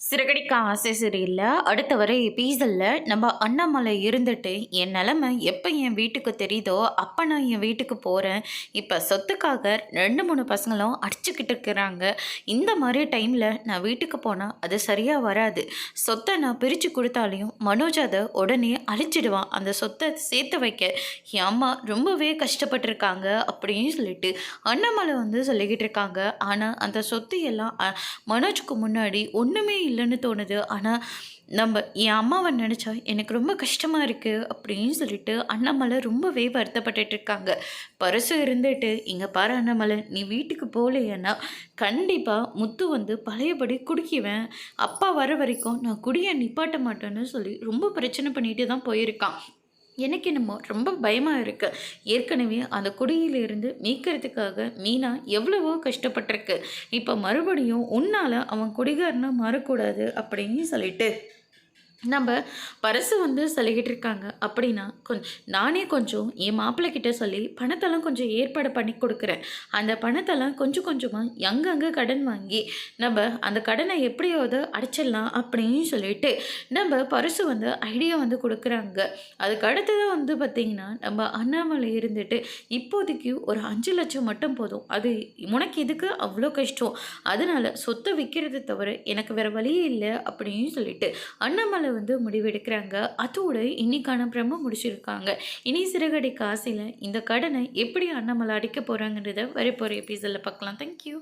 சிறகடிக்க ஆசை சரியில்ல. அடுத்த வர எபிசோட்ல நம்ம அண்ணாமலை இருந்துட்டு, என் நிலைமை எப்போ என் வீட்டுக்கு தெரியுதோ, அப்போ நான் என் வீட்டுக்கு போறேன். இப்போ சொத்துக்காக 2, 3 பசங்களும் அடிச்சுக்கிட்டு இருக்கிறாங்க. இந்த மாதிரி டைமில் நான் வீட்டுக்கு போனால் அது சரியாக வராது. சொத்தை நான் பிரித்து கொடுத்தாலையும் மனோஜ் அதை உடனே அழிச்சிடுவான். அந்த சொத்தை சேர்த்து வைக்க என் அம்மா ரொம்பவே கஷ்டப்பட்டிருக்காங்க அப்படின்னு சொல்லிட்டு அண்ணாமலை சொல்லிக்கிட்டு இருக்காங்க. ஆனால் அந்த சொத்து எல்லாம் மனோஜுக்கு முன்னாடி ஒன்றுமே இல்லைன்னு தோணுது. ஆனால் என் அம்மாவை நினச்சா எனக்கு ரொம்ப கஷ்டமாக இருக்குது அப்படின்னு சொல்லிட்டு அண்ணாமலை ரொம்பவே வருத்தப்பட்டுட்டு இருக்காங்க. பரசு இருந்துட்டு, இங்கே பாரு அண்ணாமலை, நீ வீட்டுக்கு போகலையன்னா கண்டிப்பாக முத்து பழையபடி குடிக்குவேன். அப்பா வர வரைக்கும் நான் குடியை நிப்பாட்ட மாட்டேன்னு சொல்லி ரொம்ப பிரச்சனை பண்ணிட்டு தான் போயிருக்கான். எனக்கு என்னமோ ரொம்ப பயமாக இருக்குது. ஏற்கனவே அந்த குடியிலிருந்து மீட்கிறதுக்காக மீனா எவ்வளவோ கஷ்டப்பட்டிருக்கு. இப்போ மறுபடியும் உன்னால் அவன் குடிகாரனா மாறக்கூடாது அப்படின்னு சொல்லிட்டு நம்ம பரசு சொல்லிக்கிட்டு இருக்காங்க. அப்படின்னா நானே கொஞ்சம் என் மாப்பிள்ளைக்கிட்ட சொல்லி பணத்தெல்லாம் கொஞ்சம் ஏற்பாடு பண்ணி கொடுக்குறேன். அந்த பணத்தெல்லாம் கொஞ்சம் கொஞ்சமாக அங்கங்கே கடன் வாங்கி நம்ம அந்த கடனை எப்படியாவது அடைச்சிடலாம் அப்படின்னு சொல்லிட்டு நம்ம பரசு ஐடியா கொடுக்குறாங்க. அதுக்கு அடுத்தது பார்த்திங்கன்னா நம்ம அண்ணாமலை இருந்துட்டு இப்போதைக்கு ஒரு 5 லட்சம் மட்டும் போதும், அது உனக்கு எதுக்கு அவ்வளோ கஷ்டம், அதனால் சொத்தை விற்கிறது தவிர எனக்கு வேறு வழியே இல்லை அப்படின்னு சொல்லிட்டு அண்ணாமலை முடிவெடுக்கிறாங்க. அதோடு இன்னைக்கான பிரம்ம முடிச்சிருக்காங்க. இனி சிறகடிக்க ஆசையில் இந்த கடனை எப்படி அண்ணாமலை அடிக்க போகிறாங்கன்றத வரப்போகிற எபிசோடில் பார்க்கலாம். தேங்க்யூ.